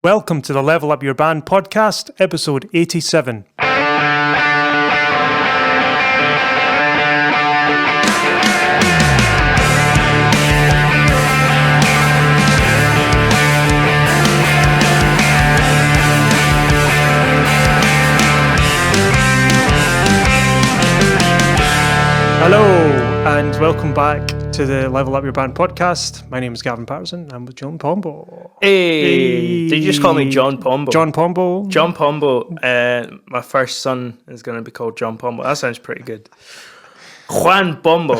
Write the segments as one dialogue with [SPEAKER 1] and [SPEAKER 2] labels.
[SPEAKER 1] Welcome to the Level Up Your Band podcast, episode 87. Hello, and welcome back to the Level Up Your Band podcast. My name is Gavin Patterson. I'm with John Pombo.
[SPEAKER 2] Hey, did you just call me John Pombo?
[SPEAKER 1] John Pombo.
[SPEAKER 2] John Pombo. My first son is going to be called John Pombo. That sounds pretty good. Juan Pombo.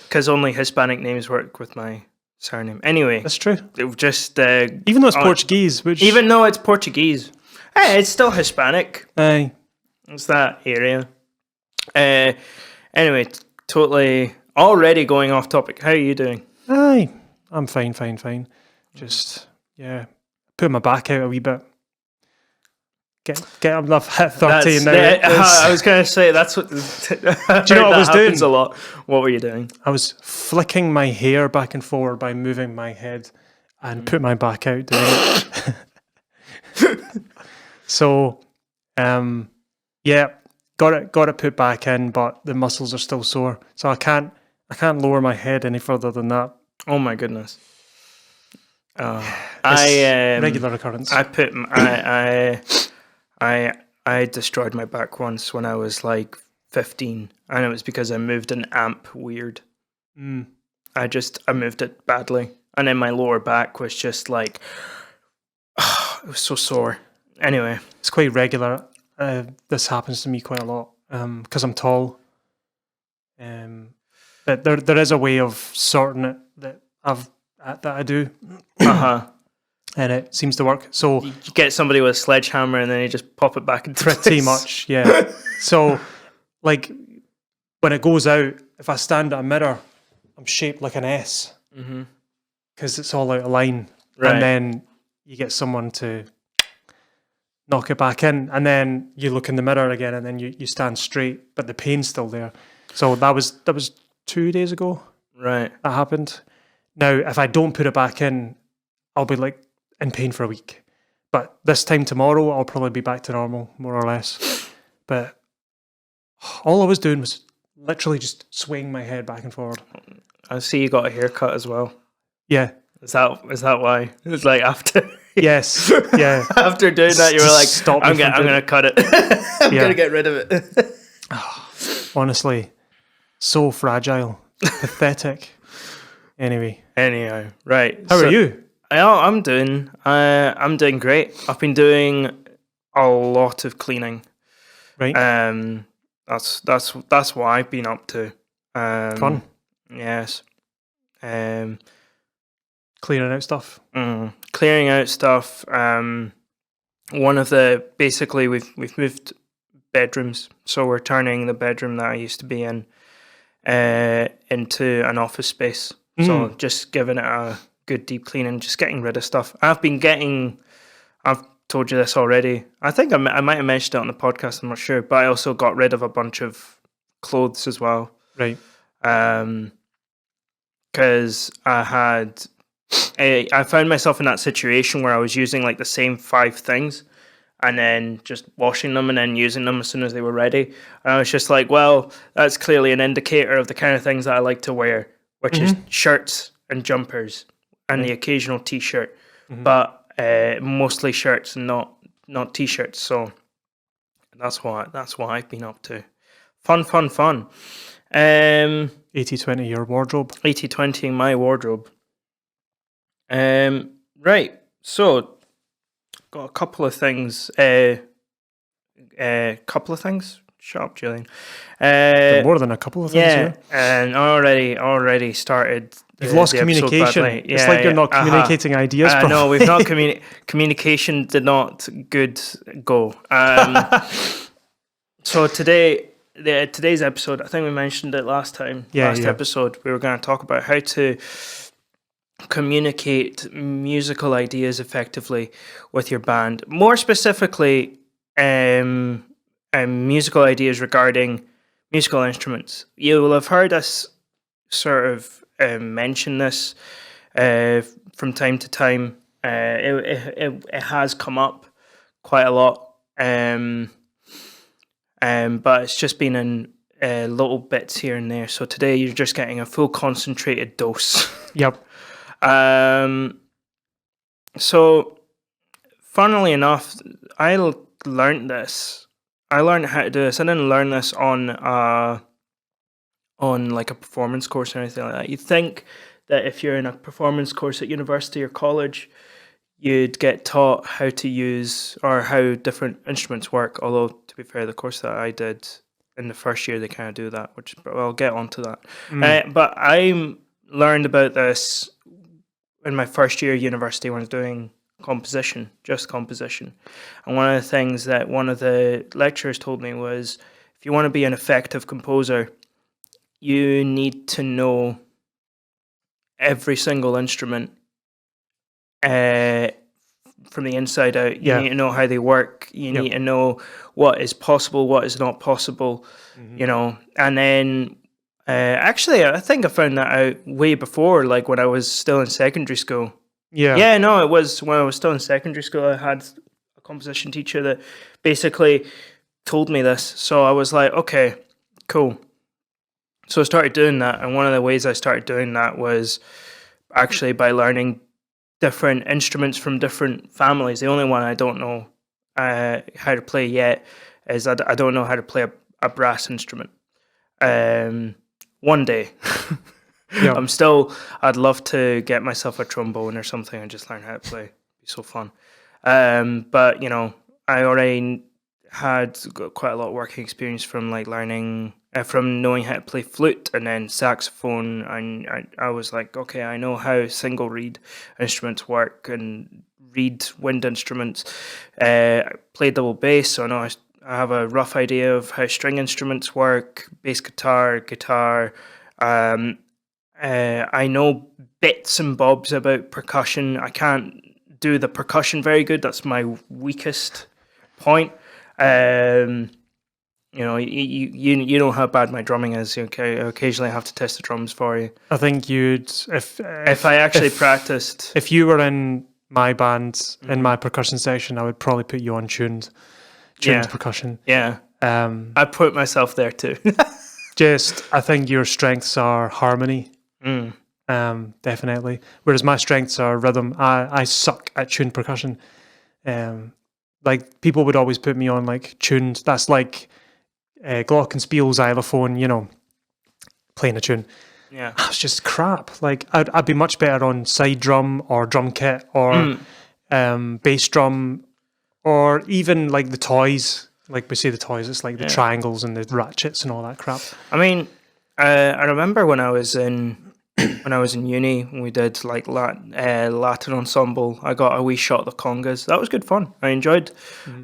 [SPEAKER 2] Because only Hispanic names work with my surname. Anyway.
[SPEAKER 1] That's true.
[SPEAKER 2] Just
[SPEAKER 1] even though it's Portuguese, which...
[SPEAKER 2] Even though it's Portuguese. Hey, it's still Hispanic.
[SPEAKER 1] Aye.
[SPEAKER 2] It's that area. Anyway, totally already going off topic. How are you doing?
[SPEAKER 1] Aye, I'm fine. Just, put my back out a wee bit. Get enough hit 30 now.
[SPEAKER 2] I was going to say, that's what... Do
[SPEAKER 1] you know what I was doing?
[SPEAKER 2] A lot. What were you doing?
[SPEAKER 1] I was flicking my hair back and forward by moving my head and put my back out doing it. So, got it put back in, but the muscles are still sore, so I can't lower my head any further than that.
[SPEAKER 2] Oh my goodness!
[SPEAKER 1] Regular occurrence.
[SPEAKER 2] I destroyed my back once when I was like 15, and it was because I moved an amp weird. I moved it badly, and then my lower back was just like, it was so sore. Anyway,
[SPEAKER 1] it's quite regular. This happens to me quite a lot because I'm tall. But there is a way of sorting it that I do, and it seems to work. So
[SPEAKER 2] you get somebody with a sledgehammer and then you just pop it back into
[SPEAKER 1] pretty much, yeah. So like when it goes out, if I stand at a mirror, I'm shaped like an S because it's all out of line,
[SPEAKER 2] right.
[SPEAKER 1] And then you get someone to knock it back in, and then you look in the mirror again, and then you stand straight, but the pain's still there. So that was 2 days ago.
[SPEAKER 2] Right.
[SPEAKER 1] That happened. Now, if I don't put it back in, I'll be like in pain for a week. But this time tomorrow, I'll probably be back to normal, more or less. But all I was doing was literally just swaying my head back and forward.
[SPEAKER 2] I see you got a haircut as well.
[SPEAKER 1] Yeah.
[SPEAKER 2] Is that why? It's like after...
[SPEAKER 1] Yes, yeah.
[SPEAKER 2] After doing that, you were like,
[SPEAKER 1] Stop
[SPEAKER 2] I'm going to cut it. I'm going to get rid of it.
[SPEAKER 1] Honestly, so fragile. Pathetic.
[SPEAKER 2] Anyhow, right.
[SPEAKER 1] How are you?
[SPEAKER 2] I'm doing great. I've been doing a lot of cleaning.
[SPEAKER 1] Right.
[SPEAKER 2] That's what I've been up to.
[SPEAKER 1] Fun.
[SPEAKER 2] Yes.
[SPEAKER 1] Clearing out stuff.
[SPEAKER 2] Clearing out stuff. One of basically we've moved bedrooms, so we're turning the bedroom that I used to be in into an office space. So just giving it a good deep clean and just getting rid of stuff. I've told you this already. I think I might have mentioned it on the podcast. I'm not sure, but I also got rid of a bunch of clothes as well.
[SPEAKER 1] Right.
[SPEAKER 2] Because I found myself in that situation where I was using like the same 5 things and then just washing them and then using them as soon as they were ready. And I was just like, well, that's clearly an indicator of the kind of things that I like to wear, which is shirts and jumpers and the occasional t-shirt, but mostly shirts and not t-shirts. So that's what I've been up to. Fun.
[SPEAKER 1] 80-20 your wardrobe.
[SPEAKER 2] 80-20 my wardrobe. Right. So got a couple of things. Shut up, Julian.
[SPEAKER 1] More than a couple of things.
[SPEAKER 2] Yeah, and already started.
[SPEAKER 1] You've lost communication. It's like you're not communicating ideas.
[SPEAKER 2] No, we've not communication did not good go. So today's episode, I think we mentioned it last episode, we were going to talk about how to communicate musical ideas effectively with your band. More specifically, musical ideas regarding musical instruments. You will have heard us sort of mention this from time to time. It has come up quite a lot, but it's just been in little bits here and there. So today you're just getting a full concentrated dose.
[SPEAKER 1] Yep.
[SPEAKER 2] So, funnily enough, learned this. I learned how to do this. I didn't learn this on like a performance course or anything like that. You'd think that if you're in a performance course at university or college, you'd get taught how to use or how different instruments work. Although, to be fair, the course that I did in the first year, they kind of do that, which I'll get onto that. But I learned about this in my first year of university when I was doing composition, just composition. And one of the things that one of the lecturers told me was, if you want to be an effective composer, you need to know every single instrument from the inside out. You need to know how they work. You need to know what is possible, what is not possible, and then actually, I think I found that out way before, like when I was still in secondary school. Yeah, no, it was when I was still in secondary school. I had a composition teacher that basically told me this. So I was like, okay, cool. So I started doing that. And one of the ways I started doing that was actually by learning different instruments from different families. The only one I don't know how to play yet is I don't know how to play a brass instrument. One day. I'd love to get myself a trombone or something and just learn how to play. It'd be so fun. But I already had got quite a lot of working experience from like learning from knowing how to play flute and then saxophone, and I was like, okay, I know how single reed instruments work and reed wind instruments. I play double bass, so I know I have a rough idea of how string instruments work, bass guitar. I know bits and bobs about percussion. I can't do the percussion very good. That's my weakest point. You know how bad my drumming is. Okay, I occasionally have to test the drums for you.
[SPEAKER 1] I think you'd if
[SPEAKER 2] I actually practiced.
[SPEAKER 1] If you were in my band in my percussion section, I would probably put you on tuned percussion.
[SPEAKER 2] Yeah. I put myself there too.
[SPEAKER 1] I think your strengths are harmony. Definitely. Whereas my strengths are rhythm. I suck at tuned percussion. Like people would always put me on like tuned. That's like glockenspiel, xylophone. Playing a tune.
[SPEAKER 2] Yeah,
[SPEAKER 1] it's just crap. Like I'd be much better on side drum or drum kit or bass drum, or even like the toys. Like we say the toys, it's like the triangles and the ratchets and all that crap.
[SPEAKER 2] I mean, I remember when I was in uni, when we did like Latin ensemble, I got a wee shot of the congas. That was good fun. I enjoyed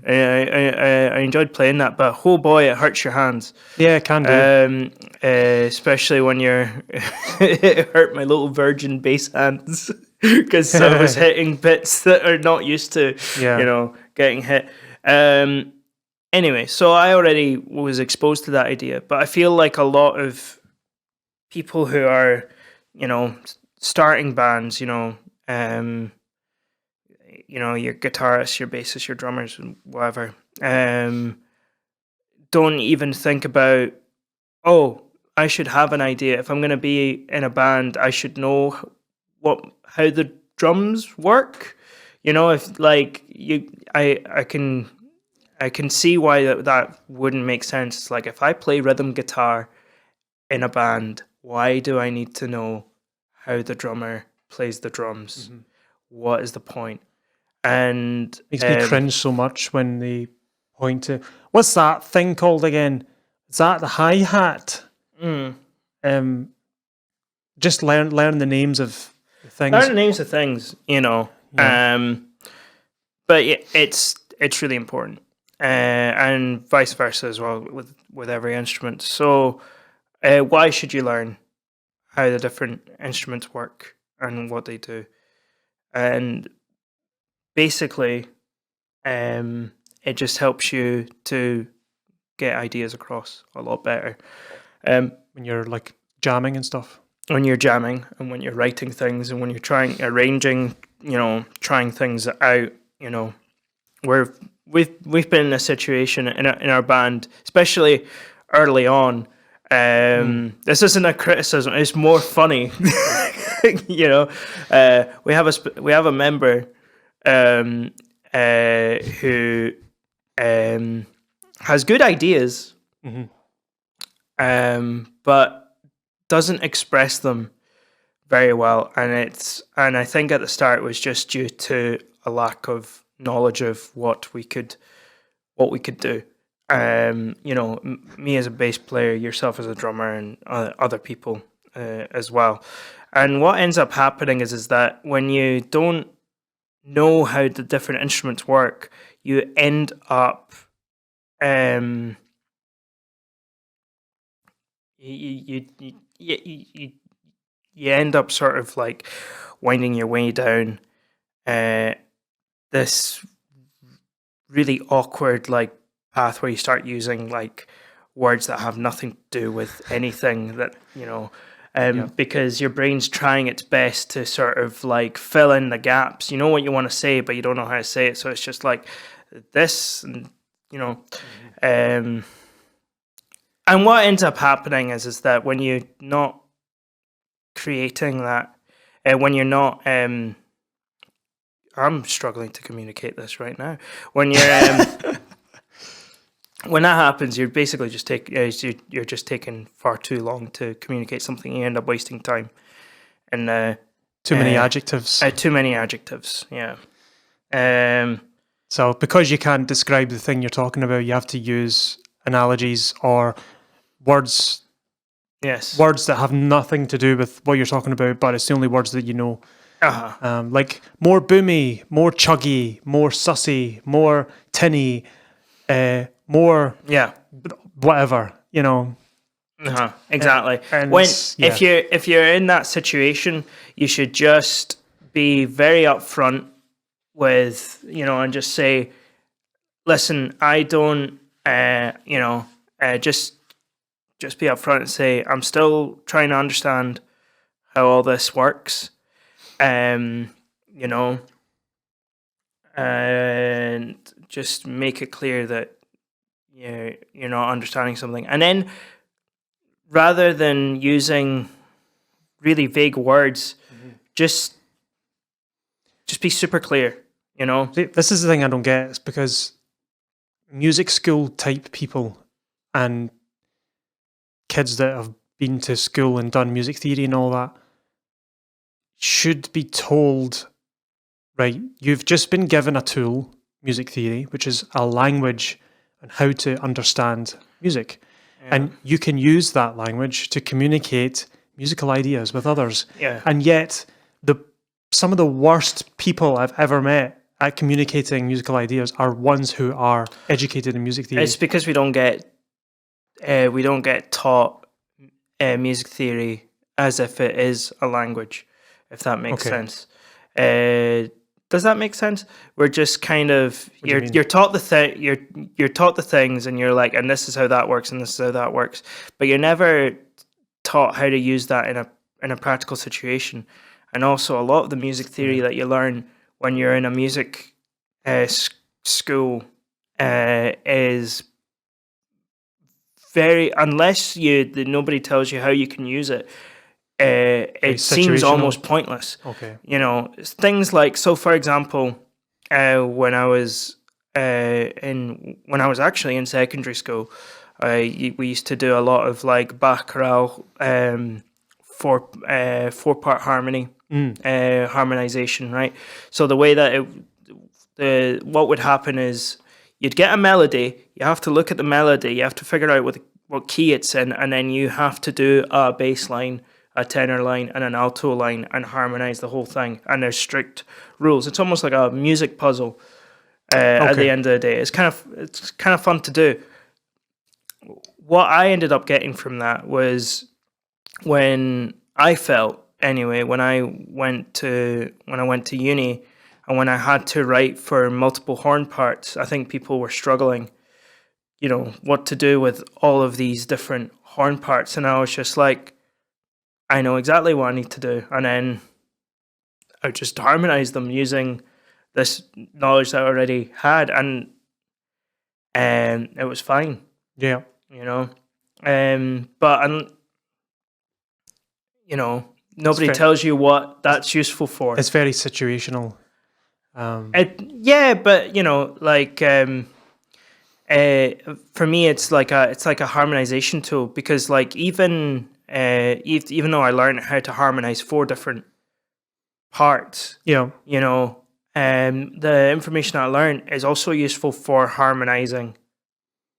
[SPEAKER 2] I enjoyed playing that, but oh boy, it hurts your hands.
[SPEAKER 1] Yeah, it can do.
[SPEAKER 2] Especially when you're it hurt my little virgin bass hands because I was hitting bits that are not used to getting hit. Anyway, so I already was exposed to that idea, but I feel like a lot of people who are starting bands, your guitarists, your bassists, your drummers, and whatever, don't even think about, I should have an idea. If I'm going to be in a band, I should know how the drums work. If like I can see why that wouldn't make sense. It's like if I play rhythm guitar in a band, why do I need to know how the drummer plays the drums? Mm-hmm. What is the point? And
[SPEAKER 1] makes me cringe so much when they point to what's that thing called again? Is that the hi-hat? Just learn the names of things.
[SPEAKER 2] Learn the names of things, Yeah. But it's really important. And vice versa as well with every instrument. So why should you learn how the different instruments work and what they do? And basically, it just helps you to get ideas across a lot better.
[SPEAKER 1] When you're like jamming and stuff.
[SPEAKER 2] when you're jamming and when you're writing things and when you're arranging, trying things out, we've been in a situation in our band, especially early on. This isn't a criticism; it's more funny. We have a member who has good ideas, but doesn't express them very well, and I think at the start it was just due to a lack of knowledge of what we could do. Me as a bass player, yourself as a drummer, and other people as well. And what ends up happening is that when you don't know how the different instruments work, you end up you end up sort of like winding your way down this really awkward like path where you start using like words that have nothing to do with anything that because your brain's trying its best to sort of like fill in the gaps. You know what you want to say, but you don't know how to say it, so it's just like this, and and what ends up happening is that when you're not creating that, when you're not I'm struggling to communicate this right now. When you're when that happens, you're basically just you're just taking far too long to communicate something. You end up wasting time, and
[SPEAKER 1] too many adjectives.
[SPEAKER 2] Too many adjectives. Yeah.
[SPEAKER 1] So because you can't describe the thing you're talking about, you have to use analogies or words.
[SPEAKER 2] Yes.
[SPEAKER 1] Words that have nothing to do with what you're talking about, but it's the only words that you know. Like more boomy, more chuggy, more sussy, more tinny, more whatever,
[SPEAKER 2] Exactly.
[SPEAKER 1] And
[SPEAKER 2] if you're in that situation, you should just be very upfront with and just say, listen, I don't just be upfront and say, I'm still trying to understand how all this works. And just make it clear that you're not understanding something. And then rather than using really vague words, just be super clear,
[SPEAKER 1] See, this is the thing I don't get. It's because music school type people and kids that have been to school and done music theory and all that should be told, right, you've just been given a tool, music theory, which is a language and how to understand music. And you can use that language to communicate musical ideas with others.
[SPEAKER 2] Yeah.
[SPEAKER 1] And yet, some of the worst people I've ever met at communicating musical ideas are ones who are educated in music theory.
[SPEAKER 2] It's because we don't get taught music theory as if it is a language, if that makes sense. Does that make sense? We're just kind of you're taught you're taught the things, and you're like, and this is how that works, and this is how that works, but you're never taught how to use that in a practical situation. And also, a lot of the music theory that you learn when you're in a music school is very, unless nobody tells you how you can use it. It seems almost pointless.
[SPEAKER 1] Okay.
[SPEAKER 2] Things like, so for example, when I was actually in secondary school, we used to do a lot of like Bach chorale, 4-part harmony, harmonization, right? So the way that what would happen is you'd get a melody, you have to look at the melody, you have to figure out what key it's in, and then you have to do a bass line, a tenor line, and an alto line, and harmonize the whole thing. And there's strict rules. It's almost like a music puzzle at the end of the day. It's kind of fun to do. What I ended up getting from that was when I went to uni, and when I had to write for multiple horn parts, I think people were struggling, what to do with all of these different horn parts. And I was just like, I know exactly what I need to do, and then I just harmonize them using this knowledge that I already had, and it was fine,
[SPEAKER 1] Yeah.
[SPEAKER 2] you know. But you know, nobody tells you what that's useful for.
[SPEAKER 1] It's very situational.
[SPEAKER 2] Yeah, but you know, like for me, it's like a harmonization tool, because like even though I learned how to harmonize 4 different parts,
[SPEAKER 1] Yeah.
[SPEAKER 2] you know, the information I learned is also useful for harmonizing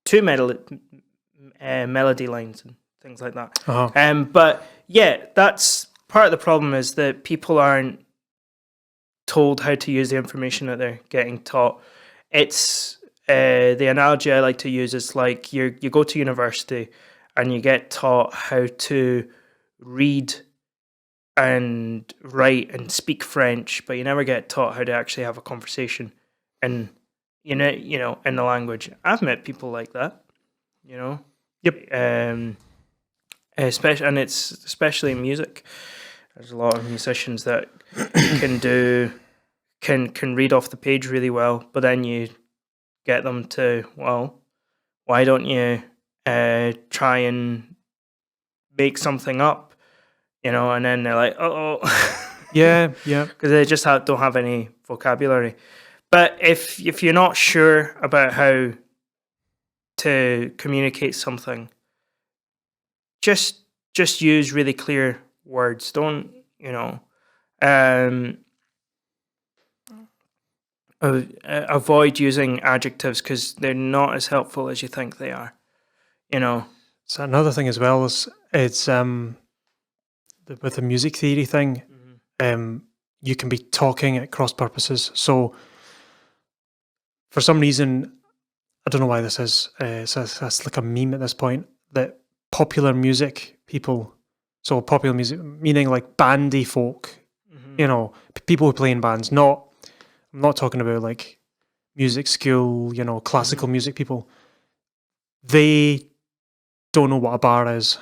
[SPEAKER 2] 2 melody lines and things like that. But yeah, that's part of the problem, is that people aren't told how to use the information that they're getting taught. It's the analogy I like to use is like you go to university and you get taught how to read and write and speak French, but you never get taught how to actually have a conversation and in the language. I've met people like that, you know.
[SPEAKER 1] Yep.
[SPEAKER 2] Especially in music. There's a lot of musicians that can read off the page really well, but then you get them to, well, why don't you try and make something up, you know? And then they're like, oh,
[SPEAKER 1] yeah,
[SPEAKER 2] because they just don't have any vocabulary. But if you're not sure about how to communicate something, just use really clear words. Don't, you know, avoid using adjectives, because they're not as helpful as you think they are, you know.
[SPEAKER 1] So another thing as well is it's with the music theory thing, you can be talking at cross purposes. So for some reason, I don't know why this is, it's like a meme at this point, that popular music people, so popular music meaning like bandy folk, you know, people who play in bands, I'm not talking about like music school, you know, classical music people. They don't know what a bar is.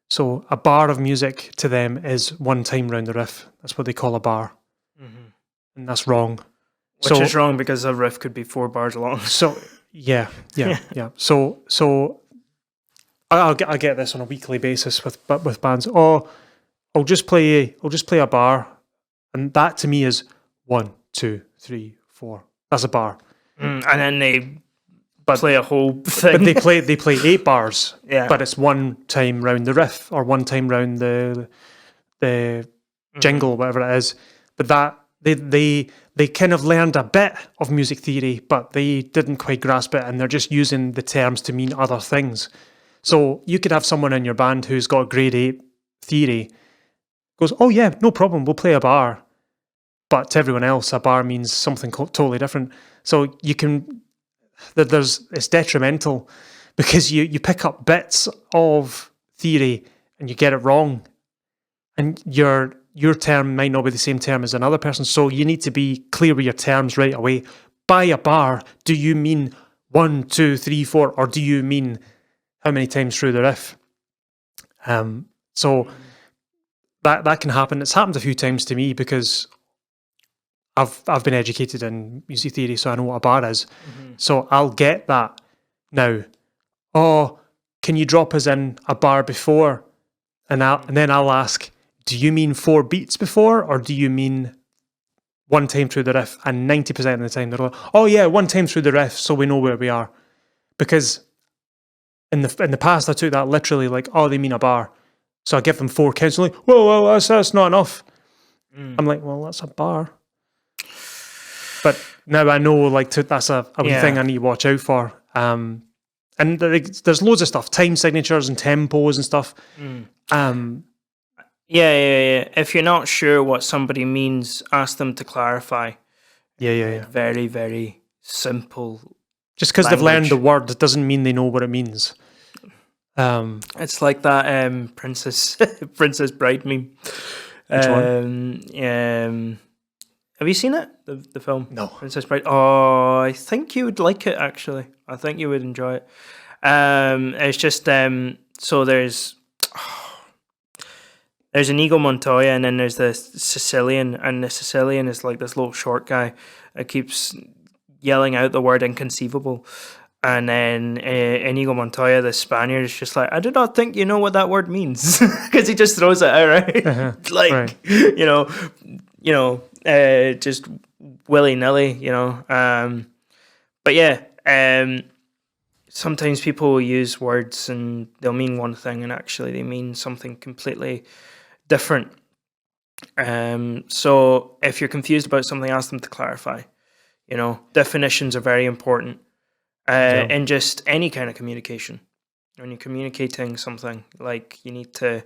[SPEAKER 1] So a bar of music to them is 1 time round the riff. That's what they call a bar. And that's wrong.
[SPEAKER 2] Which is wrong, because a riff could be 4 bars long.
[SPEAKER 1] So yeah. So I get this on a weekly basis with bands. Oh, I'll just play a bar, and that to me is 1, 2, 3, 4. That's a bar.
[SPEAKER 2] And then they play a whole thing.
[SPEAKER 1] But they play 8 bars.
[SPEAKER 2] Yeah.
[SPEAKER 1] But it's 1 time round the riff, or 1 time round the jingle, whatever it is. But that they kind of learned a bit of music theory, but they didn't quite grasp it, and they're just using the terms to mean other things. So you could have someone in your band who's got grade 8 theory, goes, oh yeah, no problem, we'll play a bar. But to everyone else, a bar means something totally different. So you can, it's detrimental, because you pick up bits of theory and you get it wrong, and your term might not be the same term as another person. So you need to be clear with your terms right away. By a bar, do you mean 1, 2, 3, 4, or do you mean how many times through the riff? So that can happen. It's happened a few times to me, because I've been educated in music theory, so I know what a bar is. So I'll get that now. Oh, can you drop us in a bar before? And then I'll ask, do you mean 4 beats before, or do you mean 1 time through the riff? And 90% of the time they're like, oh yeah, 1 time through the riff, so we know where we are. Because in the past I took that literally, like, oh, they mean a bar. So I give them 4 counts, and like, whoa, that's not enough. I'm like, well, that's a bar. But now I know, like, that's a wee thing I need to watch out for. And there's loads of stuff, time signatures and tempos and stuff.
[SPEAKER 2] Yeah. If you're not sure what somebody means, ask them to clarify.
[SPEAKER 1] Yeah.
[SPEAKER 2] Very, very simple.
[SPEAKER 1] Just because they've learned the word doesn't mean they know what it means.
[SPEAKER 2] It's like that Princess Bride meme.
[SPEAKER 1] Which one?
[SPEAKER 2] Have you seen it? The film?
[SPEAKER 1] No.
[SPEAKER 2] Princess Bride. Oh, I think you would like it, actually. I think you would enjoy it. It's just so there's There's Inigo Montoya, and then there's the Sicilian, and the Sicilian is like this little short guy that keeps yelling out the word inconceivable. And then Inigo Montoya, the Spaniard, is just like, I do not think you know what that word means, because he just throws it out, right? Like,
[SPEAKER 1] Right.
[SPEAKER 2] Just willy nilly, But yeah, sometimes people will use words and they'll mean one thing, and actually they mean something completely different. So if you're confused about something, ask them to clarify. Definitions are very important in just any kind of communication. When you're communicating something, like you need to,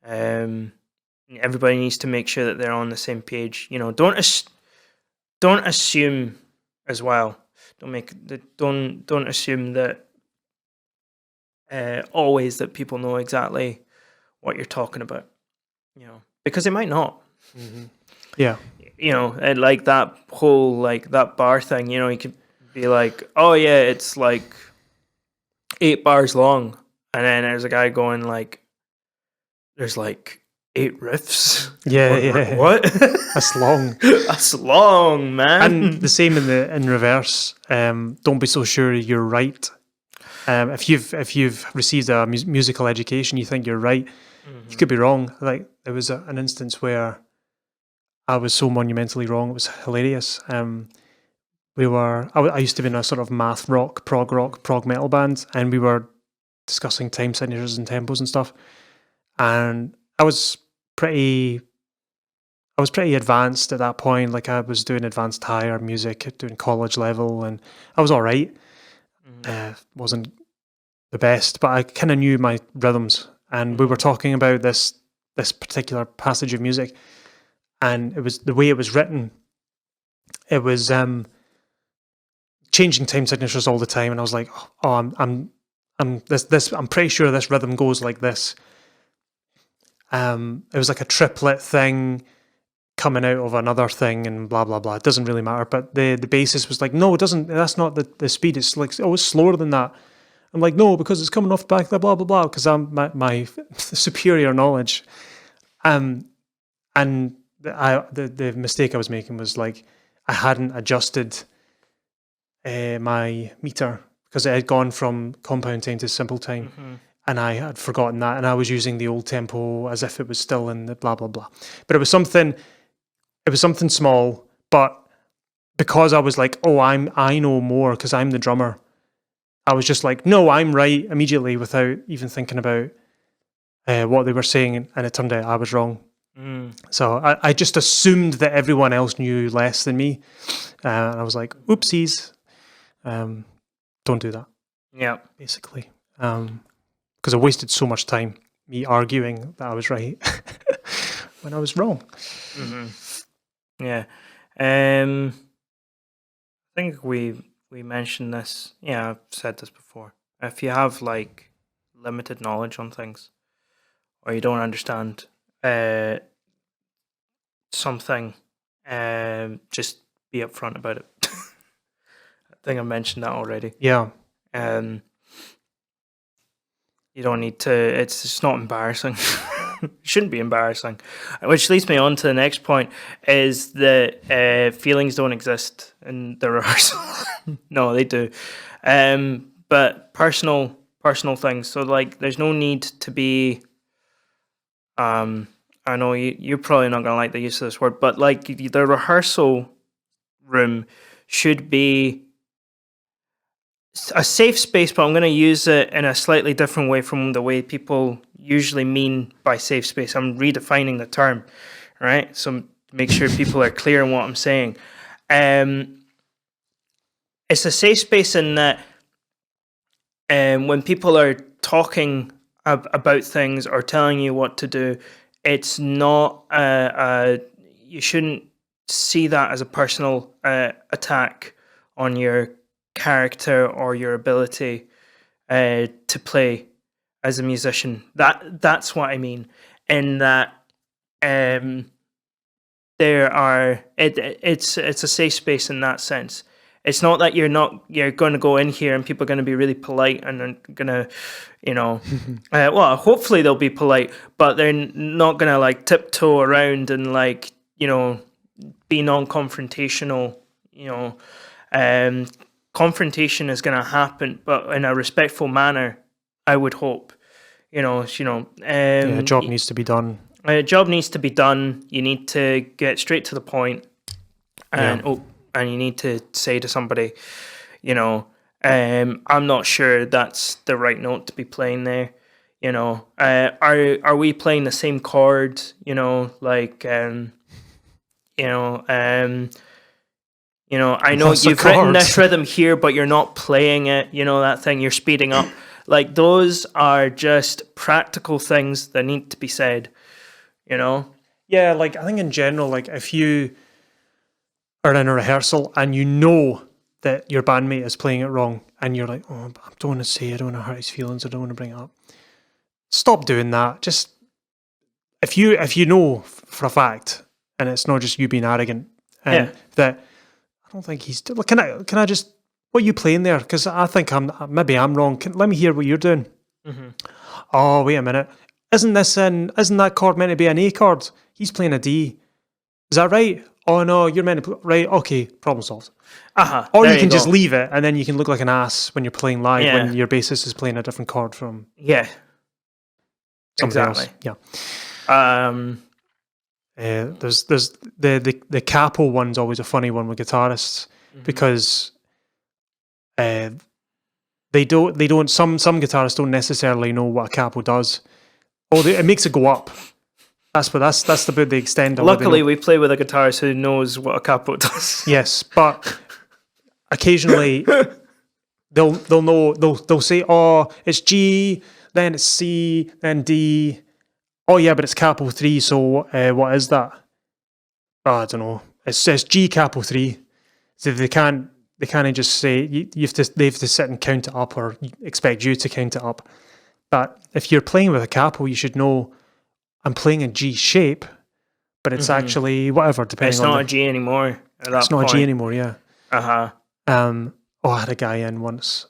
[SPEAKER 2] everybody needs to make sure that they're on the same page. Don't assume as well. Don't assume that always that people know exactly what you're talking about. Because they might not.
[SPEAKER 1] Mm-hmm. Yeah.
[SPEAKER 2] And like that whole like that bar thing. You could be like, oh yeah, it's like 8 bars long, and then there's a guy going like, there's like 8 riffs.
[SPEAKER 1] Yeah.
[SPEAKER 2] What?
[SPEAKER 1] That's long.
[SPEAKER 2] That's long, man.
[SPEAKER 1] And the same in reverse. Don't be so sure you're right. If you've received a musical education, you think you're right. You could be wrong. Like there was an instance where I was so monumentally wrong. It was hilarious. I used to be in a sort of math rock, prog metal band, and we were discussing time signatures and tempos and stuff. And I was pretty advanced at that point. Like I was doing advanced higher music, doing college level, and I was all right. Wasn't the best, but I kind of knew my rhythms. And we were talking about this particular passage of music, and it was the way it was written. It was changing time signatures all the time, and I was like, "Oh, I'm pretty sure this rhythm goes like this." It was like a triplet thing coming out of another thing, and blah blah blah. It doesn't really matter. But the bassist was like, "No, it doesn't. That's not the speed. It's like it's slower than that." I'm like, "No, because it's coming off the back of the blah blah blah." Because I'm my superior knowledge, and the mistake I was making was like I hadn't adjusted my meter because it had gone from compound time to simple time, and I had forgotten that, and I was using the old tempo as if it was still in the blah blah blah. But it was something small, but because I was like, oh, I know more because I'm the drummer. I was just like, no, I'm right immediately without even thinking about what they were saying, and it turned out I was wrong. So I just assumed that everyone else knew less than me, and I was like, oopsies. Don't do that.
[SPEAKER 2] Yeah.
[SPEAKER 1] Basically. Because I wasted so much time me arguing that I was right when I was wrong.
[SPEAKER 2] Yeah. I think we mentioned this. Yeah, I've said this before. If you have like limited knowledge on things, or you don't understand something, just be upfront about it. I think I mentioned that already.
[SPEAKER 1] Yeah.
[SPEAKER 2] You don't need to. It's just not embarrassing. It shouldn't be embarrassing. Which leads me on to the next point: is that feelings don't exist in the rehearsal. No, they do. But personal things. So like, there's no need to be. I know you're probably not gonna like the use of this word, but like the rehearsal room should be a safe space, but I'm going to use it in a slightly different way from the way people usually mean by safe space. I'm redefining the term, right? So make sure people are clear on what I'm saying. It's a safe space in that when people are talking about things or telling you what to do, it's not you shouldn't see that as a personal attack on your character or your ability to play as a musician. That's what I mean. In that it's a safe space in that sense. It's not that you're going to go in here and people are going to be really polite and they're going to, well, hopefully they'll be polite, but they're not going to like tiptoe around and like, be non-confrontational. Confrontation is going to happen, but in a respectful manner, I would hope.
[SPEAKER 1] A job needs to be done.
[SPEAKER 2] A job needs to be done. You need to get straight to the point, and and you need to say to somebody, I'm not sure that's the right note to be playing there. Are we playing the same chords? I know you've written this rhythm here, but you're not playing it. That thing, you're speeding up. Like, those are just practical things that need to be said.
[SPEAKER 1] Yeah, like, I think in general, like, if you are in a rehearsal and you know that your bandmate is playing it wrong and you're like, oh, I don't want to say, I don't want to hurt his feelings, I don't want to bring it up. Stop doing that. Just, if you know for a fact, and it's not just you being arrogant, that I don't think he's, can I just, what are you playing there? Because I think maybe I'm wrong. Let me hear what you're doing. Mm-hmm. Oh, wait a minute. Isn't that chord meant to be an A chord? He's playing a D. Is that right? Oh no, you're meant to play, right? Okay, problem solved. Or you can just leave it, and then you can look like an ass when you're playing live when your bassist is playing a different chord from somebody else. Yeah. There's the capo one's always a funny one with guitarists because they don't some guitarists don't necessarily know what a capo does. It makes it go up. That's about the extent of it.
[SPEAKER 2] Luckily, we play with a guitarist who knows what a capo does.
[SPEAKER 1] Yes, but occasionally they'll know, they'll say, oh, it's G, then it's C, then D. Oh yeah, but it's capo 3, so what is that? Oh, I don't know. It says G capo 3. So they can't just say, they have to sit and count it up or expect you to count it up. But if you're playing with a capo, you should know I'm playing a G shape, but it's actually whatever, depending on...
[SPEAKER 2] It's not a G anymore at that
[SPEAKER 1] It's not a G anymore, yeah.
[SPEAKER 2] Uh-huh.
[SPEAKER 1] I had a guy in once.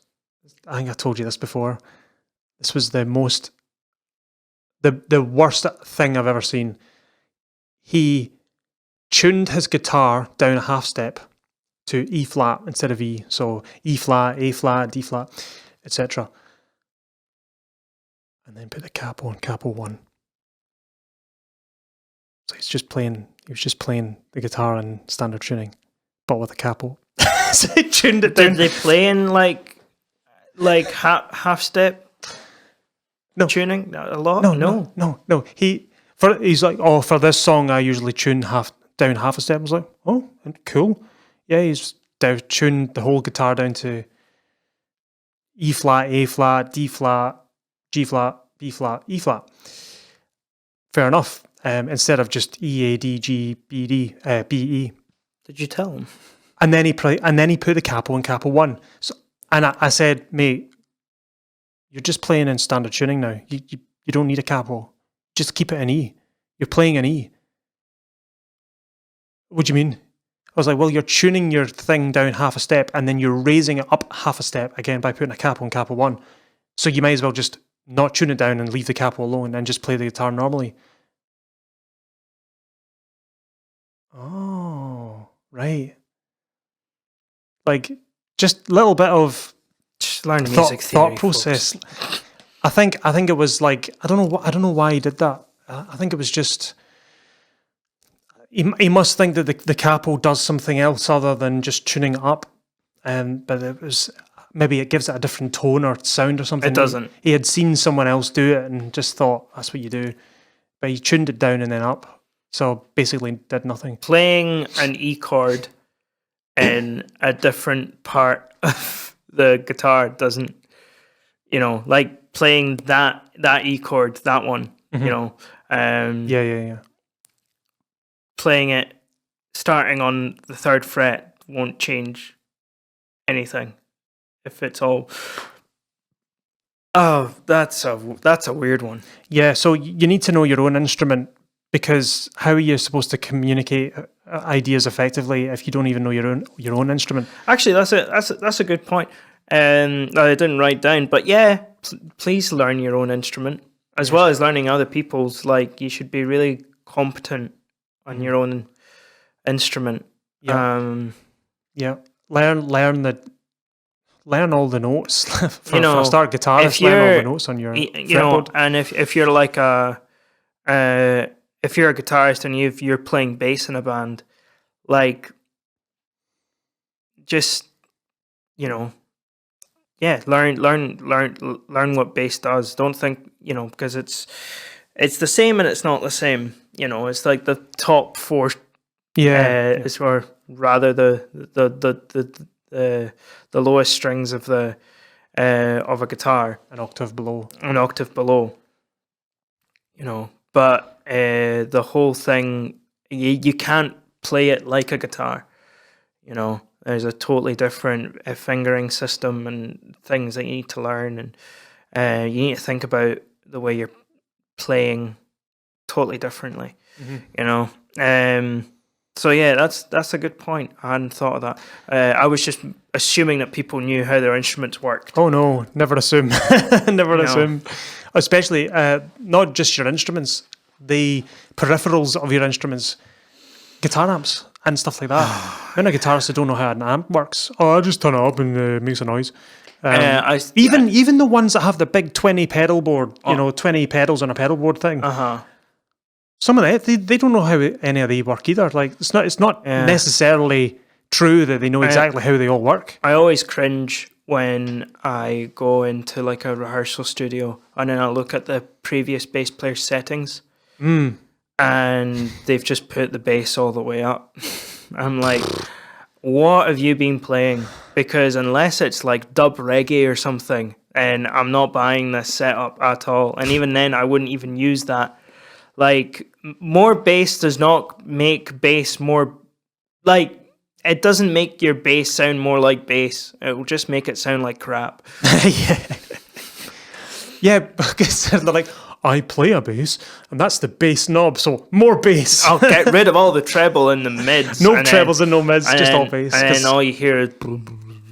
[SPEAKER 1] I think I told you this before. This was the worst thing I've ever seen. He tuned his guitar down a half step to E flat instead of E. So E flat, A flat, D flat, etc. And then put the capo on capo 1. So he was just playing the guitar in standard tuning, but with a capo. So he tuned it down.
[SPEAKER 2] Did they play in like half step tuning a lot?
[SPEAKER 1] No. He's like, oh, for this song I usually tune down half a step. I was like, oh, cool. Yeah, he's tuned the whole guitar down to E flat, A flat, D flat, G flat, B flat, E flat. Fair enough. Instead of just E, A, D, G, B, D, B, E.
[SPEAKER 2] Did you tell him?
[SPEAKER 1] And then he put the capo in capo 1. So, and I said, mate, you're just playing in standard tuning now. You don't need a capo. Just keep it in E. You're playing in E. What do you mean? I was like, well, you're tuning your thing down half a step and then you're raising it up half a step again by putting a capo in capo 1. So you might as well just not tune it down and leave the capo alone and just play the guitar normally. Oh, right. Like, just a little bit of
[SPEAKER 2] just learn music theory,
[SPEAKER 1] thought process. Folks. I think it was like, I don't know why he did that. I think it was just he must think that the capo does something else other than just tuning it up. But it was, maybe it gives it a different tone or sound or something.
[SPEAKER 2] It doesn't.
[SPEAKER 1] He had seen someone else do it and just thought that's what you do. But he tuned it down and then up. So basically did nothing.
[SPEAKER 2] Playing an E chord in a different part of the guitar doesn't, like playing that E chord, that one,
[SPEAKER 1] yeah.
[SPEAKER 2] Playing it starting on the 3rd fret won't change anything if it's all... Oh, that's a weird one.
[SPEAKER 1] Yeah, so you need to know your own instrument, because how are you supposed to communicate ideas effectively if you don't even know your own instrument.
[SPEAKER 2] Actually, that's a good point. That I didn't write down, but yeah, please learn your own instrument as well as learning other people's. Like, you should be really competent on your own instrument.
[SPEAKER 1] Yeah. Learn all the notes. for a start, guitarist, learn all the notes on your fretboard.
[SPEAKER 2] And if you're like if you're a guitarist and you're playing bass in a band, like, just, learn what bass does. Don't think, because it's the same and it's not the same. It's like the top four. Or rather the lowest strings of a guitar,
[SPEAKER 1] an octave below.
[SPEAKER 2] But the whole thing, you can't play it like a guitar. There's a totally different fingering system and things that you need to learn, and you need to think about the way you're playing totally differently. So yeah, that's a good point. I hadn't thought of that. I was just assuming that people knew how their instruments worked.
[SPEAKER 1] Oh no, never assume. Never assume. Especially not just your instruments, the peripherals of your instruments, guitar amps and stuff like that. I'm a guitarist that don't know how an amp works. Oh, I just turn it up and it makes a noise. Even the ones that have the big 20 pedal board, 20 pedals on a pedal board thing. Some of that, they don't know how any of they work either. Like, it's not necessarily true that they know exactly how they all work.
[SPEAKER 2] I always cringe when I go into like a rehearsal studio and then I look at the previous bass player's settings and they've just put the bass all the way up. I'm like, what have you been playing? Because unless it's like dub reggae or something, and I'm not buying this setup at all. And even then, I wouldn't even use that. Like, more bass does not make bass more, like, it doesn't make your bass sound more like bass. It will just make it sound like crap.
[SPEAKER 1] Yeah, because they're like, I play a bass, and that's the bass knob, so more bass.
[SPEAKER 2] I'll get rid of all the treble and the mids.
[SPEAKER 1] No trebles and no mids, just all bass.
[SPEAKER 2] And then all you hear is...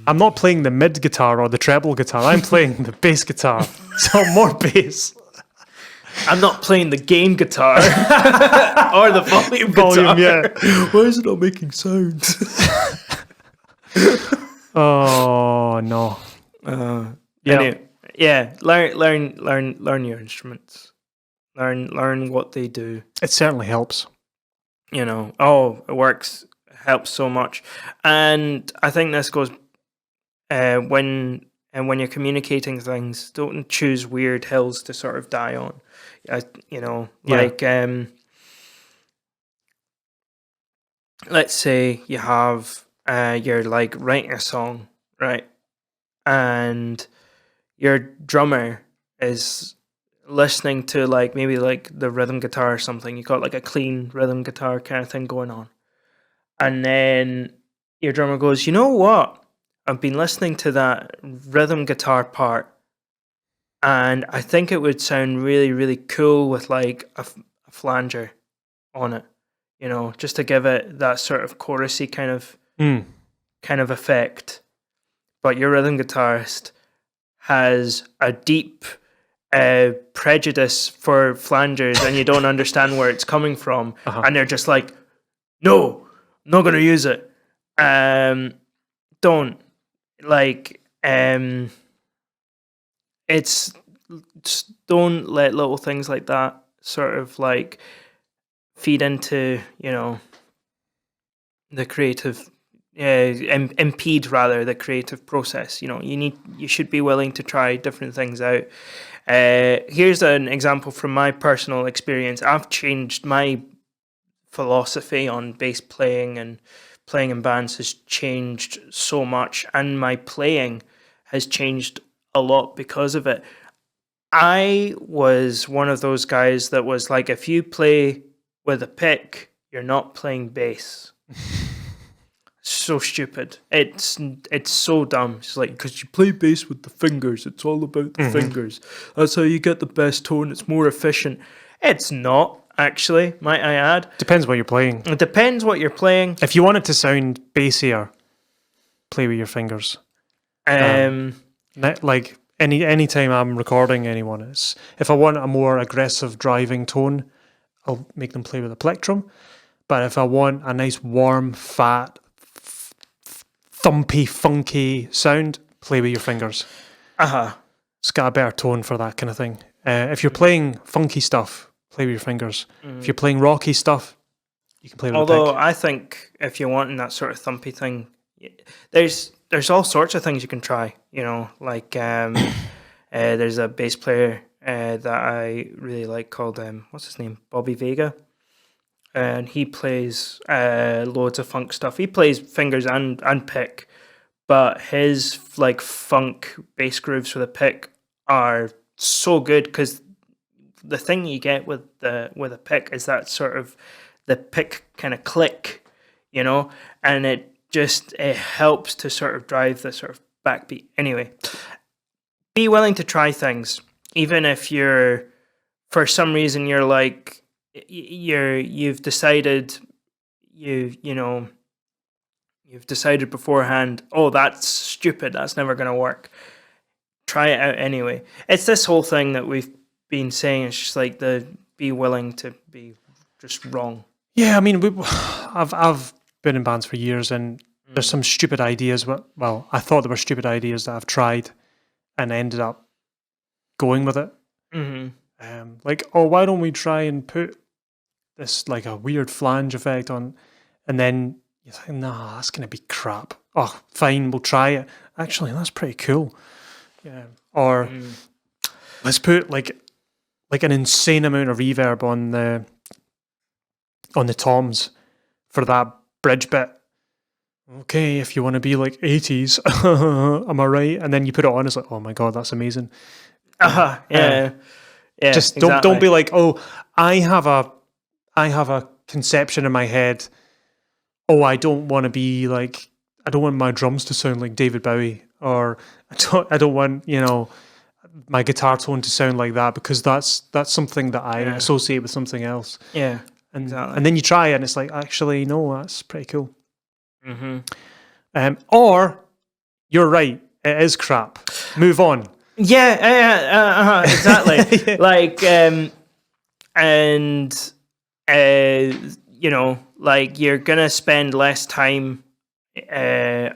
[SPEAKER 1] I'm not playing the mid guitar or the treble guitar. I'm playing the bass guitar, so more bass.
[SPEAKER 2] I'm not playing the gain guitar or the volume guitar.
[SPEAKER 1] Yeah. Why is it not making sound? Oh no.
[SPEAKER 2] Anyway, learn your instruments. Learn what they do.
[SPEAKER 1] It certainly helps.
[SPEAKER 2] It works. It helps so much. And I think this goes when you're communicating things, don't choose weird hills to sort of die on. Let's say you have you're like writing a song, right? And your drummer is listening to like maybe like the rhythm guitar or something. You got like a clean rhythm guitar kind of thing going on. And then your drummer goes, you know what? I've been listening to that rhythm guitar part, and I think it would sound really, really cool with like a flanger on it, just to give it that sort of chorusy kind of effect. But your rhythm guitarist has a deep prejudice for flangers, and you don't understand where it's coming from, and they're just like, no, I'm not going to use it. Don't. Like, it's just don't let little things like that sort of like feed into the creative impede rather the creative process. You should be willing to try different things out. Here's an example from my personal experience. I've changed my philosophy on bass playing, and playing in bands has changed so much, and my playing has changed a lot because of it. I was one of those guys that was like, if you play with a pick, you're not playing bass. So stupid. It's so dumb. It's like, because you play bass with the fingers. It's all about the fingers. That's how you get the best tone. It's more efficient. It's not. actually, might I add.
[SPEAKER 1] Depends what you're playing.
[SPEAKER 2] It depends what you're playing.
[SPEAKER 1] If you want it to sound bassier, play with your fingers. Like any time I'm recording anyone, if I want a more aggressive driving tone, I'll make them play with a plectrum. But if I want a nice warm, fat, thumpy, funky sound, play with your fingers. It's got a better tone for that kind of thing. If you're playing funky stuff, play with your fingers. If you're playing rocky stuff, you can play with a pick.
[SPEAKER 2] Although I think if you're wanting that sort of thumpy thing, there's all sorts of things you can try. You know, like there's a bass player that I really like called what's his name, Bobby Vega, and he plays loads of funk stuff. He plays fingers and pick, but his like funk bass grooves for the pick are so good because the thing you get with a pick is that sort of the pick kind of click, you know, and it helps to sort of drive the sort of backbeat. Anyway, be willing to try things, even if you're, for some reason, you're like, you've decided beforehand, oh, that's stupid, that's never going to work. Try it out anyway. It's this whole thing that we've been saying. It's just like be willing to be just wrong.
[SPEAKER 1] Yeah, I mean, I've been in bands for years, and there's some stupid ideas. Well, I thought there were stupid ideas that I've tried, and ended up going with it. Like, oh, why don't we try and put this like a weird flange effect on, and then you think, nah, that's gonna be crap. Oh, fine, we'll try it. Actually, that's pretty cool. Yeah. Or let's put like an insane amount of reverb on the toms for that bridge bit. Okay, if you want to be like 80s, am I right? And then you put it on, it's like, oh my god, that's amazing.
[SPEAKER 2] Yeah.
[SPEAKER 1] Just
[SPEAKER 2] exactly.
[SPEAKER 1] don't be like, oh, I have a conception in my head. Oh, I don't want my drums to sound like David Bowie, or I don't want, my guitar tone to sound like that, because that's something that I associate with something else.
[SPEAKER 2] Yeah.
[SPEAKER 1] And
[SPEAKER 2] exactly.
[SPEAKER 1] And then you try it and it's like, actually, no, that's pretty cool. Or you're right, it is crap. Move on.
[SPEAKER 2] Yeah, exactly. Like, like you're gonna spend less time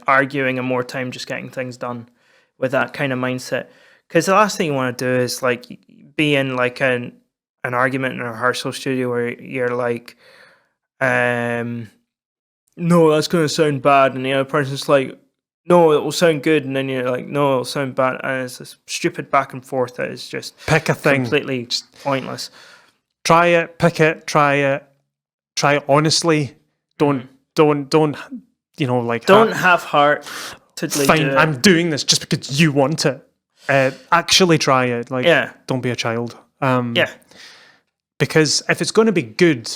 [SPEAKER 2] arguing and more time just getting things done with that kind of mindset. Because the last thing you want to do is like be in like an argument in a rehearsal studio where you're like, no, that's gonna sound bad, and the other person's like, no, it will sound good, and then you're like, no, it'll sound bad, and it's this stupid back and forth that is just
[SPEAKER 1] pick a thing,
[SPEAKER 2] completely pointless.
[SPEAKER 1] Try it, pick it, try it honestly. Don't
[SPEAKER 2] have heart to
[SPEAKER 1] fine,
[SPEAKER 2] do it.
[SPEAKER 1] I'm doing this just because you want it. Actually try it. Like, don't be a child. Because if it's going to be good,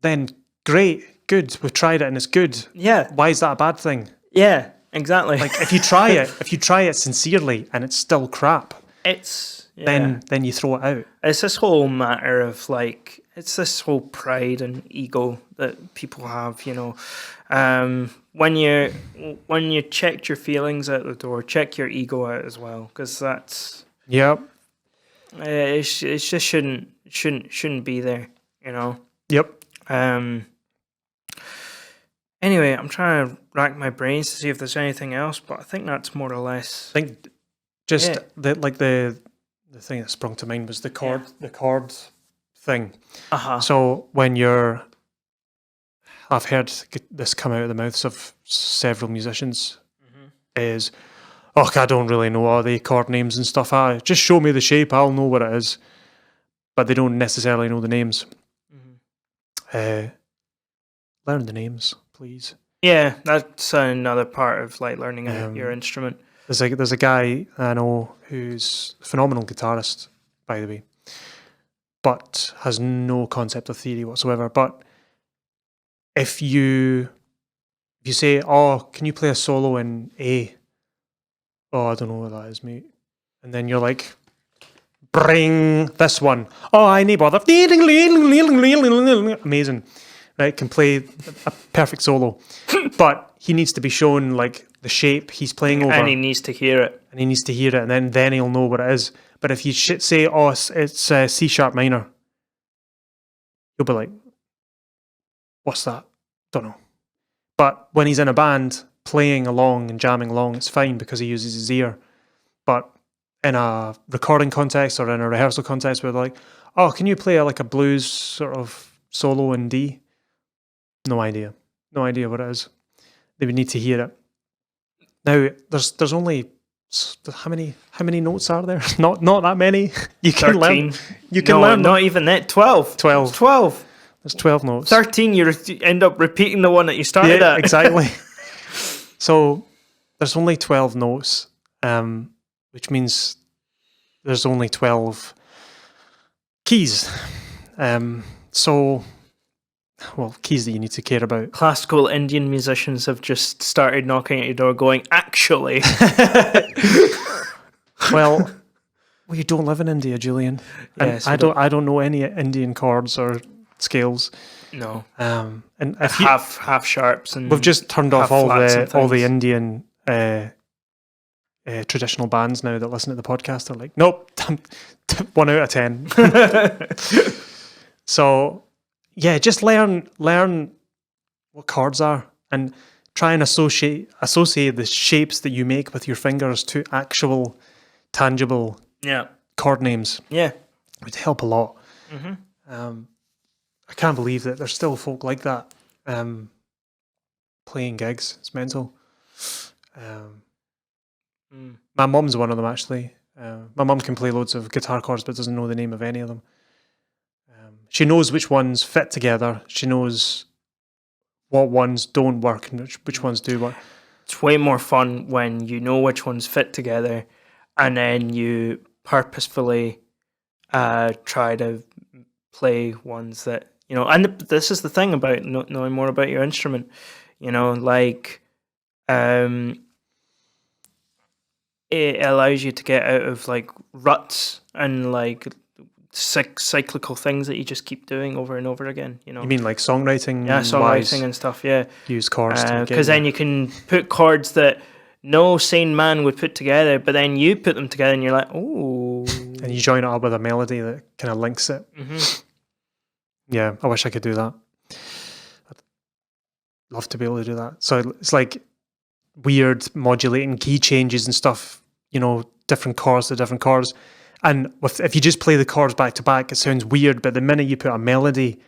[SPEAKER 1] then great, good. We've tried it and it's good.
[SPEAKER 2] Yeah.
[SPEAKER 1] Why is that a bad thing?
[SPEAKER 2] Yeah, exactly.
[SPEAKER 1] Like if you try it sincerely and it's still crap, then you throw it out.
[SPEAKER 2] It's this whole matter of like, it's this whole pride and ego that people have, when you checked your feelings out the door, check your ego out as well, because that's it just shouldn't be there,
[SPEAKER 1] Yep.
[SPEAKER 2] Anyway, I'm trying to rack my brains to see if there's anything else, but I think that's more or less.
[SPEAKER 1] I think just the thing that sprung to mind was the chord thing. So when I've heard this come out of the mouths of several musicians, is, I don't really know all the chord names and stuff. Just show me the shape, I'll know what it is. But they don't necessarily know the names. Learn the names, please.
[SPEAKER 2] Yeah, that's another part of like learning your instrument.
[SPEAKER 1] There's a guy I know who's a phenomenal guitarist, by the way, but has no concept of theory whatsoever. But if you say, "Oh, can you play a solo in A?" "Oh, I don't know what that is, mate." And then you're like, bring this one. Oh, I need bother. Amazing. Right? Can play a perfect solo. But he needs to be shown like the shape he's playing over.
[SPEAKER 2] And he needs to hear it.
[SPEAKER 1] And he needs to hear it, and then he'll know what it is. But if you say, oh, it's C sharp minor, he'll be like, what's that? Don't know. But when he's in a band, playing along and jamming along, it's fine because he uses his ear. But in a recording context or in a rehearsal context where they're like, oh, can you play like a blues sort of solo in D? No idea. No idea what it is. They would need to hear it. Now, there's only... How many notes are there? Not that many. You can
[SPEAKER 2] 13.
[SPEAKER 1] learn. You can learn.
[SPEAKER 2] Not even that. 12.
[SPEAKER 1] 12.
[SPEAKER 2] It's 12.
[SPEAKER 1] There's 12 notes.
[SPEAKER 2] 13. You end up repeating the one that you started at.
[SPEAKER 1] Exactly. So there's only 12 notes, which means there's only 12 keys. Keys that you need to care about.
[SPEAKER 2] Classical Indian musicians have just started knocking at your door going, actually.
[SPEAKER 1] Well, you don't live in India, Julian.
[SPEAKER 2] Yes,
[SPEAKER 1] I don't know any Indian chords or scales.
[SPEAKER 2] No.
[SPEAKER 1] And if
[SPEAKER 2] half sharps and
[SPEAKER 1] we've just turned off all
[SPEAKER 2] flats
[SPEAKER 1] the Indian traditional bands now that listen to the podcast. They're like, nope, 1 out of 10. So yeah, just learn what chords are and try and associate the shapes that you make with your fingers to actual tangible chord names.
[SPEAKER 2] Yeah.
[SPEAKER 1] It would help a lot.
[SPEAKER 2] Mm-hmm.
[SPEAKER 1] I can't believe that there's still folk like that playing gigs. It's mental. My mum's one of them, actually. My mum can play loads of guitar chords but doesn't know the name of any of them. She knows which ones fit together. She knows what ones don't work and which ones do work.
[SPEAKER 2] It's way more fun when you know which ones fit together and then you purposefully try to play ones that, and this is the thing about knowing more about your instrument, like it allows you to get out of like ruts and like cyclical things that you just keep doing over and over again. You
[SPEAKER 1] mean like songwriting?
[SPEAKER 2] Yeah, songwriting and stuff. Yeah,
[SPEAKER 1] use chords
[SPEAKER 2] because then you can put chords that no sane man would put together, but then you put them together and you're like, oh,
[SPEAKER 1] and you join it up with a melody that kind of links it.
[SPEAKER 2] Mm-hmm.
[SPEAKER 1] Yeah, I wish I could do that. I'd love to be able to do that. So it's like weird modulating key changes and stuff, different chords to different chords. And if you just play the chords back to back, it sounds weird, but the minute you put a melody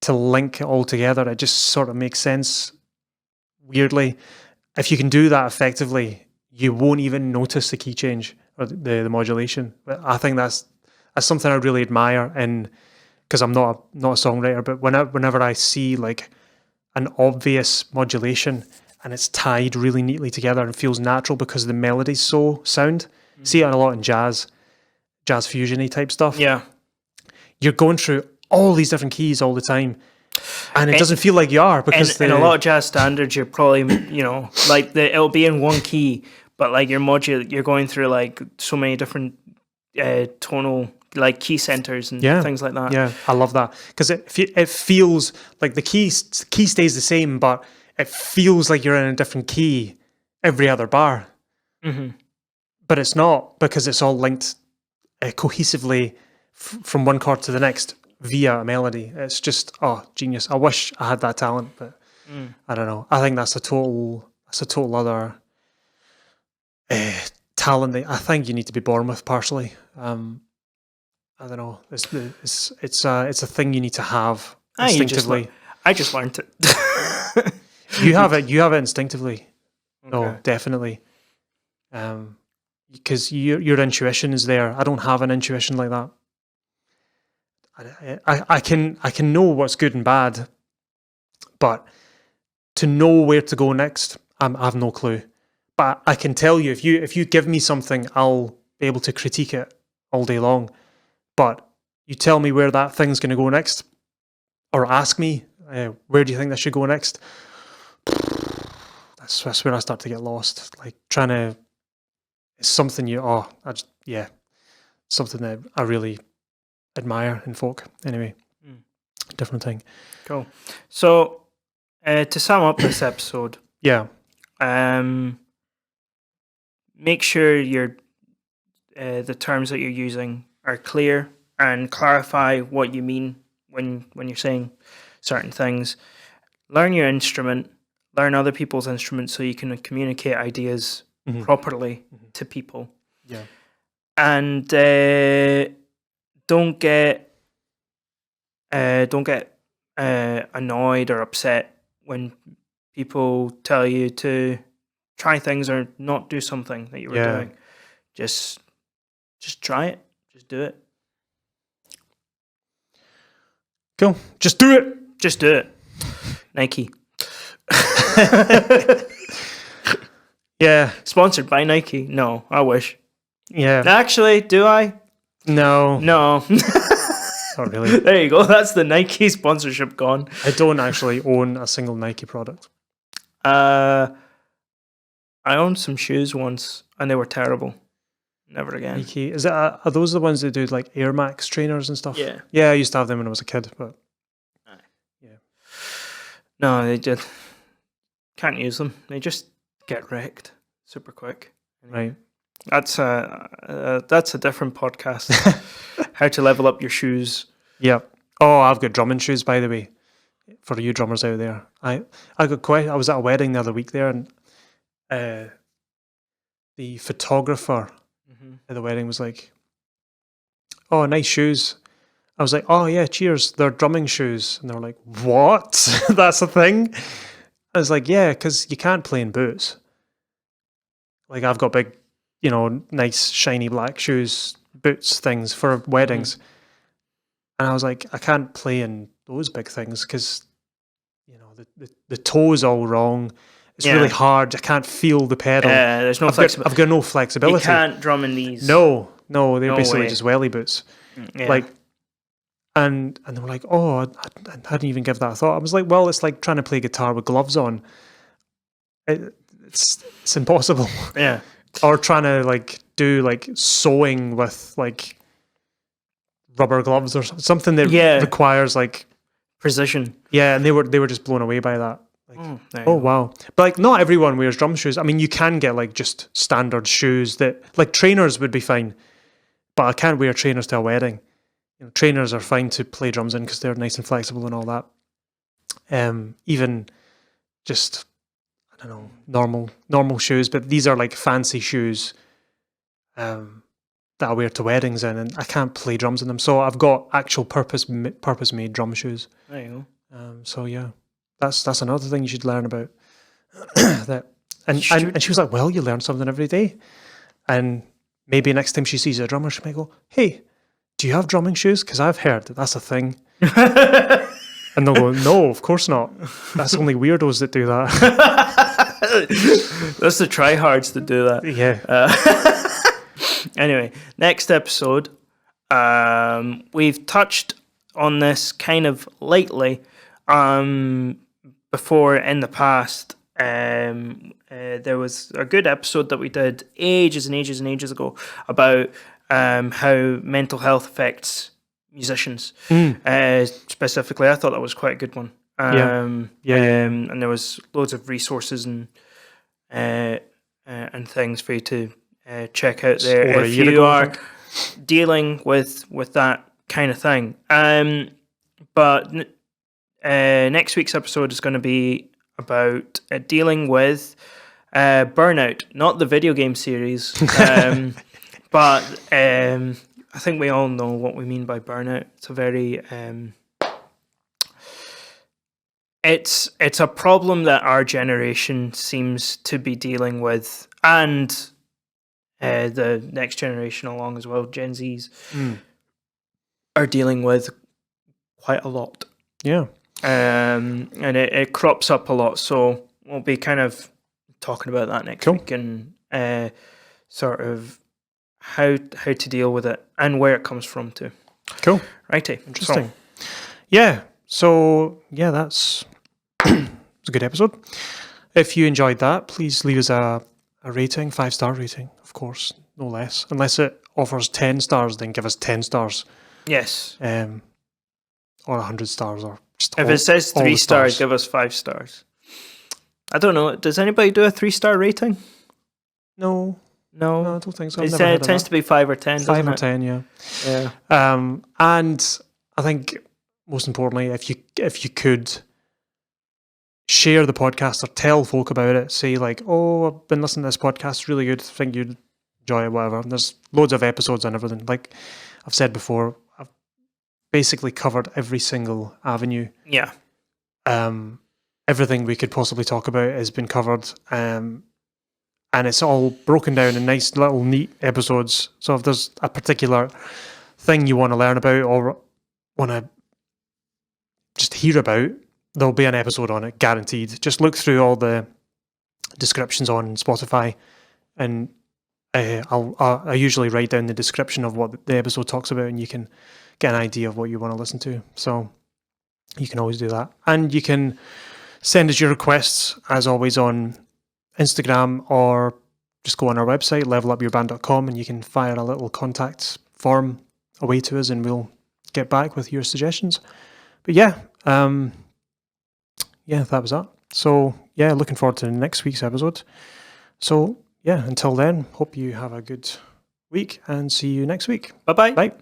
[SPEAKER 1] to link it all together, it just sort of makes sense weirdly. If you can do that effectively, you won't even notice the key change or the modulation. But I think that's something I really admire, and because I'm not a songwriter, but whenever I see like an obvious modulation and it's tied really neatly together and feels natural because the melody's so sound. Mm-hmm. See it a lot in jazz fusion-y type stuff.
[SPEAKER 2] Yeah.
[SPEAKER 1] You're going through all these different keys all the time. And it doesn't feel like you are because
[SPEAKER 2] in a lot of jazz standards, you're probably, like it'll be in one key, but like you're going through like so many different tonal like key centers and things like that.
[SPEAKER 1] Yeah, I love that because it feels like the key stays the same, but it feels like you're in a different key every other bar.
[SPEAKER 2] Mm-hmm.
[SPEAKER 1] But it's not because it's all linked cohesively from one chord to the next via a melody. It's just genius. I wish I had that talent, but I don't know. I think that's a total other talent that I think you need to be born with partially. I don't know. It's a thing you need to have instinctively.
[SPEAKER 2] I just learned it.
[SPEAKER 1] You have it instinctively.
[SPEAKER 2] Okay.
[SPEAKER 1] Oh, definitely. Because your intuition is there. I don't have an intuition like that. I can know what's good and bad, but to know where to go next, I have no clue. But I can tell you if you give me something, I'll be able to critique it all day long. But you tell me where that thing's going to go next, or ask me where do you think this should go next. That's where I start to get lost. Like trying to. It's something something that I really admire in folk. Anyway, different thing.
[SPEAKER 2] Cool. So, to sum up this episode,
[SPEAKER 1] Yeah.
[SPEAKER 2] make sure the terms that you're using are clear and clarify what you mean when you're saying certain things. Learn your instrument, learn other people's instruments so you can communicate ideas properly to people.
[SPEAKER 1] Yeah.
[SPEAKER 2] And don't get annoyed or upset when people tell you to try things or not do something that you were doing. Just try it. Just do it.
[SPEAKER 1] Cool. Just do it.
[SPEAKER 2] Just do it. Nike.
[SPEAKER 1] Yeah.
[SPEAKER 2] Sponsored by Nike. No, I wish.
[SPEAKER 1] Yeah.
[SPEAKER 2] Actually, do I?
[SPEAKER 1] No.
[SPEAKER 2] No.
[SPEAKER 1] Not really.
[SPEAKER 2] There you go. That's the Nike sponsorship gone.
[SPEAKER 1] I don't actually own a single Nike product.
[SPEAKER 2] I owned some shoes once and they were terrible. Never again.
[SPEAKER 1] Nike. Is it? Are those the ones that do like Air Max trainers and stuff?
[SPEAKER 2] Yeah.
[SPEAKER 1] Yeah, I used to have them when I was a kid, but yeah.
[SPEAKER 2] No, they just can't use them. They just get wrecked super quick.
[SPEAKER 1] Right.
[SPEAKER 2] That's a different podcast. How to level up your shoes.
[SPEAKER 1] Yeah. Oh, I've got drumming shoes, by the way, for you drummers out there. I was at a wedding the other week there, and the photographer at the wedding was like, "Oh, nice shoes." I was like, "Oh yeah, cheers. They're drumming shoes." And they were like, "What? That's a thing?" I was like, "Yeah, because you can't play in boots. Like I've got big, nice shiny black shoes, boots things for weddings." And I was like, I can't play in those big things because, the toe's all wrong. It's really hard. I can't feel the pedal.
[SPEAKER 2] There's no flexibility.
[SPEAKER 1] I've got no flexibility.
[SPEAKER 2] You can't drum in these.
[SPEAKER 1] No, they're basically
[SPEAKER 2] way.
[SPEAKER 1] just welly boots.
[SPEAKER 2] Yeah.
[SPEAKER 1] Like, and they were like, "Oh, I hadn't even give that a thought." I was like, "Well, it's like trying to play guitar with gloves on. It's impossible."
[SPEAKER 2] Yeah.
[SPEAKER 1] Or trying to do sewing with rubber gloves or something that requires
[SPEAKER 2] precision.
[SPEAKER 1] Yeah, and they were just blown away by that.
[SPEAKER 2] Oh
[SPEAKER 1] wow. But not everyone wears drum shoes. I mean, you can get just standard shoes that trainers would be fine, but I can't wear trainers to a wedding. Trainers are fine to play drums in because they're nice and flexible and all that. Even just, I don't know, normal shoes, but these are fancy shoes that I wear to weddings in, and I can't play drums in them. So I've got actual purpose-made drum shoes.
[SPEAKER 2] There you go.
[SPEAKER 1] So yeah, that's another thing you should learn about. And she was like, "Well, you learn something every day." And maybe next time she sees a drummer, she might go, "Hey, do you have drumming shoes? Because I've heard that that's a thing." And they'll go, "No, of course not. That's only weirdos that do that."
[SPEAKER 2] That's the tryhards that do that.
[SPEAKER 1] Yeah.
[SPEAKER 2] Anyway, next episode, we've touched on this kind of lightly before in the past. There was a good episode that we did ages and ages and ages ago about how mental health affects musicians. Specifically, I thought that was quite a good one. And there was loads of resources and things for you to check out there if you are dealing with that kind of thing. But next week's episode is going to be about dealing with burnout, not the video game series, but I think we all know what we mean by burnout. It's a very it's a problem that our generation seems to be dealing with, and the next generation along as well, Gen Zs, are dealing with quite a lot.
[SPEAKER 1] Yeah.
[SPEAKER 2] And it crops up a lot, so we'll be kind of talking about that next week and sort of how to deal with it and where it comes from too.
[SPEAKER 1] Cool.
[SPEAKER 2] Righty.
[SPEAKER 1] Interesting. So that's it's a good episode. If you enjoyed that, please leave us a rating, 5-star rating, of course, no less, unless it offers 10 stars, then give us 10 stars.
[SPEAKER 2] Yes.
[SPEAKER 1] Or 100 stars, or just
[SPEAKER 2] If it says 3 stars, give us 5 stars. I don't know. Does anybody do a 3-star rating?
[SPEAKER 1] No,
[SPEAKER 2] No.
[SPEAKER 1] I don't think so.
[SPEAKER 2] It tends to be 5 or 10.
[SPEAKER 1] 5 or
[SPEAKER 2] doesn't
[SPEAKER 1] 10, yeah.
[SPEAKER 2] it?
[SPEAKER 1] And I think most importantly, if you could share the podcast or tell folk about it, say like, oh, I've been listening to this podcast, it's really good, think you'd enjoy it, whatever. And there's loads of episodes and everything. Like I've said before, I've basically covered every single avenue.
[SPEAKER 2] Yeah.
[SPEAKER 1] Everything we could possibly talk about has been covered. And it's all broken down in nice little neat episodes. So if there's a particular thing you want to learn about or want to just hear about, there'll be an episode on it, guaranteed. Just look through all the descriptions on Spotify, and I usually write down the description of what the episode talks about, and you can get an idea of what you want to listen to. So you can always do that. And you can send us your requests, as always, on Instagram, or just go on our website, levelupyourband.com, and you can fire a little contact form away to us, and we'll get back with your suggestions. But yeah, that was that. So yeah, looking forward to next week's episode. So yeah, until then, hope you have a good week and see you next week.
[SPEAKER 2] Bye-bye.
[SPEAKER 1] Bye.